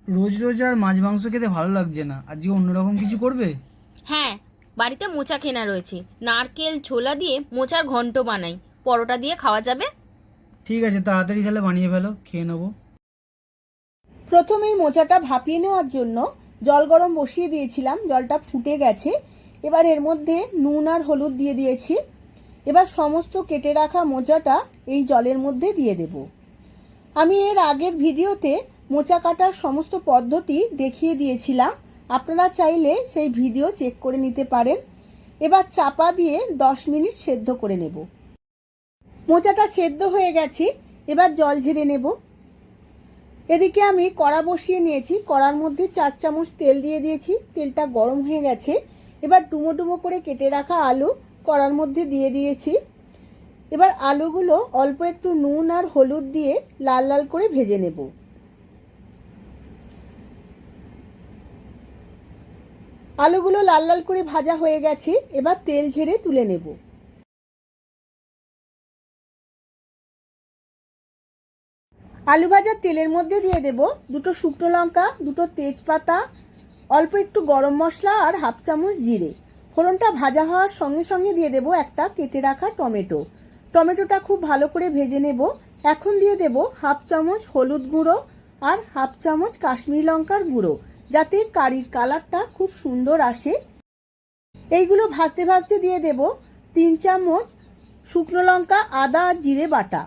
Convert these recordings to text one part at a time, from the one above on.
রোজ রোজ আর মাছ মাংস খেতে ভালো লাগছে না, আজকে অন্যরকম কিছু করবে? হ্যাঁ, বাড়িতে মোচা কেনা রয়েছে। নারকেল ছোলা দিয়ে মোচার ঘন্ট বানাই, পরোটা দিয়ে খাওয়া যাবে। ঠিক আছে, তাড়াতাড়ি তাহলে বানিয়ে ফেলো, খেয়ে নেবো। প্রথমেই মোচাটা ভাপিয়ে নেওয়ার জন্য জল গরম বসিয়ে দিয়েছিলাম, জলটা ফুটে গেছে। এবার এর মধ্যে নুন আর হলুদ দিয়ে দিয়েছি। এবার সমস্ত কেটে রাখা মোচাটা এই জলের মধ্যে দিয়ে দেব। আমি এর আগের ভিডিওতে মোচা কাটার সমস্ত পদ্ধতি দেখিয়ে দিয়েছিলাম, আপনারা চাইলে সেই ভিডিও চেক করে নিতে পারেন। এবার চাপা দিয়ে 10 মিনিট সেদ্ধ করে নেব। মোচাটা সেদ্ধ হয়ে গেছে, এবার জল ঝেড়ে নেব। এদিকে আমি কড়া বসিয়ে নিয়েছি, কড়ার মধ্যে 4 চামচ তেল দিয়ে দিয়েছি। তেলটা গরম হয়ে গেছে। এবার ডুমো ডুমো করে কেটে রাখা আলু কড়ার মধ্যে দিয়ে দিয়েছি। এবার আলুগুলো অল্প একটু নুন আর হলুদ দিয়ে লাল লাল করে ভেজে নেব। আলুগুলো লাল লাল করে ভাজা হয়ে গেছে, এবার তেল ঝেড়ে তুলে নেব। আলু ভাজার তেলের মধ্যে দিয়ে দেব 2টো শুকনো লঙ্কা, 2টো তেজপাতা, অল্প একটু গরম মশলা আর হাফ চামচ জিরে। ফোড়নটা ভাজা হওয়ার সঙ্গে সঙ্গে দিয়ে দেব একটা কেটে রাখা টমেটো। টমেটোটা খুব ভালো করে ভেজে নেব। এখন দিয়ে দেব হাফ চামচ হলুদ গুঁড়ো আর হাফ চামচ কাশ্মীরি লঙ্কার গুঁড়ো, যাতে কারির কালারটা খুব সুন্দর আসে। এইগুলো ভাজতে ভাজতে দিয়ে দেব 3 চামচ শুকনো লঙ্কা, আদা আর জিরে বাটা।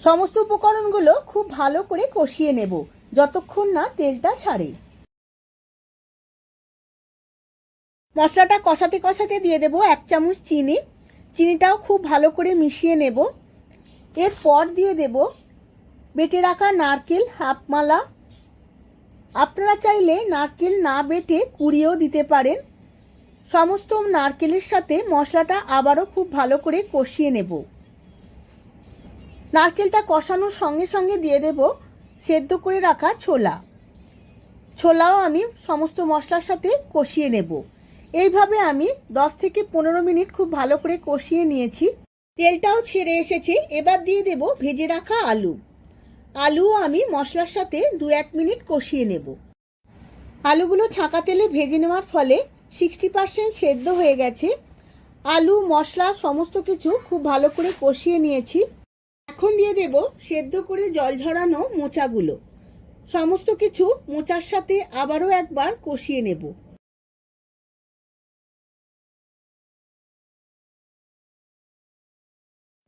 সমস্ত উপকরণগুলো খুব ভালো করে কষিয়ে নেব যতক্ষণ না তেলটা ছাড়ে। মশলাটা কষাতে কষাতে দিয়ে দেব 1 চামচ চিনি। চিনিটাও খুব ভালো করে মিশিয়ে নেব। এরপর দিয়ে দেব বেটে রাখা নারকেল হাফ মালা। আপনারা চাইলে নারকেল না বেটে কুড়িয়েও দিতে পারেন। সমস্ত নারকেলের সাথে মশলাটা আবারও খুব ভালো করে কষিয়ে নেব। নারকেলটা কষানোর সঙ্গে সঙ্গে দিয়ে দেব সেদ্ধ করে রাখা ছোলা। ছোলাও আমি সমস্ত মশলার সাথে কষিয়ে নেব। এইভাবে আমি 10 থেকে 15 মিনিট খুব ভালো করে কষিয়ে নিয়েছি। তেলটাও ছেড়ে এসেছে। এবার দিয়ে দেব ভেজে রাখা আলু। আলুও আমি মশলার সাথে 2-1 মিনিট কষিয়ে নেব। আলুগুলো ছাঁকা তেলে ভেজে নেওয়ার ফলে 60% সেদ্ধ হয়ে গেছে। আলু মশলা সমস্ত কিছু খুব ভালো করে কষিয়ে নিয়েছি। এখন দিয়ে দেব সেদ্ধ করে জল ঝরানো মোচাগুলো। সমস্ত কিছু মোচার সাথে আবারও একবার কষিয়ে নেব।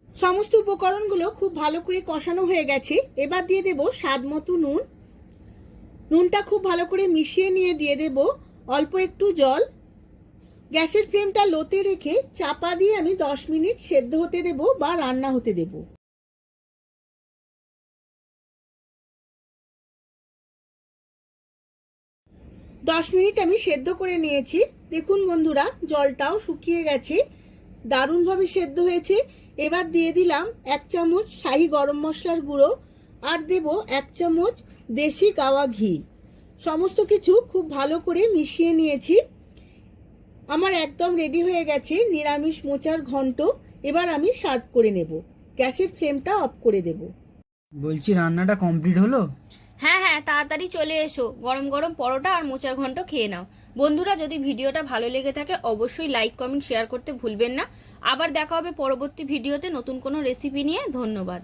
সমস্ত উপকরণগুলো খুব ভালো করে কষানো হয়ে গেছে। এবার দিয়ে দেব স্বাদ মতো নুন। নুনটা খুব ভালো করে মিশিয়ে নিয়ে দিয়ে দেব অল্প একটু জল। গ্যাসের ফ্লেমটা লোতে রেখে চাপা দিয়ে আমি 10 মিনিট সেদ্ধ হতে দেব বা রান্না হতে দেব। 10 মিনিট আমি সেদ্ধ করে নিয়েছি। দেখুন বন্ধুরা, জলটাও শুকিয়ে গেছে, দারুণভাবে সেদ্ধ হয়েছে। এবার দিয়ে দিলাম 1 চামচ শাহি গরম মশলার গুঁড়ো আর দেব 1 চামচ দেশি গাওয়া ঘি। সমস্ত কিছু খুব ভালো করে মিশিয়ে নিয়েছি। আমার একদম রেডি হয়ে গেছে নিরামিষ মোচার ঘন্ট। এবার আমি সার্ভ করে নেব। গ্যাসের ফ্লেমটা অফ করে দেব। বলছি, রান্নাটা কমপ্লিট হলো? হ্যাঁ হ্যাঁ, তাড়াতাড়ি চলে এসো, গরম গরম পরোটা আর মোচার ঘন্ট খেয়ে নাও। বন্ধুরা, যদি ভিডিওটা ভালো লেগে থাকে অবশ্যই লাইক কমেন্ট শেয়ার করতে ভুলবেন না। আবার দেখা হবে পরবর্তী ভিডিওতে নতুন কোনো রেসিপি নিয়ে। ধন্যবাদ।